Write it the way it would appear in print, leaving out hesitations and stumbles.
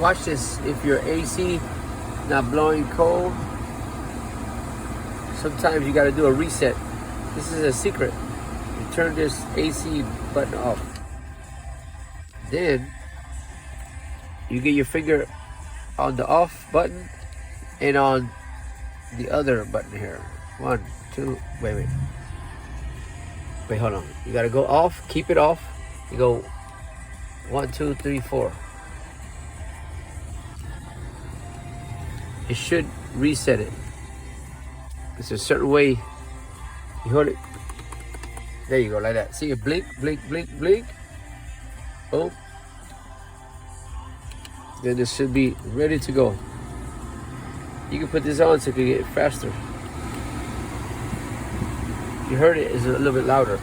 watch this. If your AC not blowing cold, sometimes you got to do a reset. This is a secret. You turn this AC button off. Then you get your finger on the off button and on the other button here. 1, 2, wait, hold on. You gotta go off, keep it off. You go 1, 2, 3, 4. It should reset it. It's a certain way. You hold it. There you go, like that. See it blink, blink, blink, blink. Boom. Then this should be ready to go. You can put this on so it can get faster. You heard it is a little bit louder.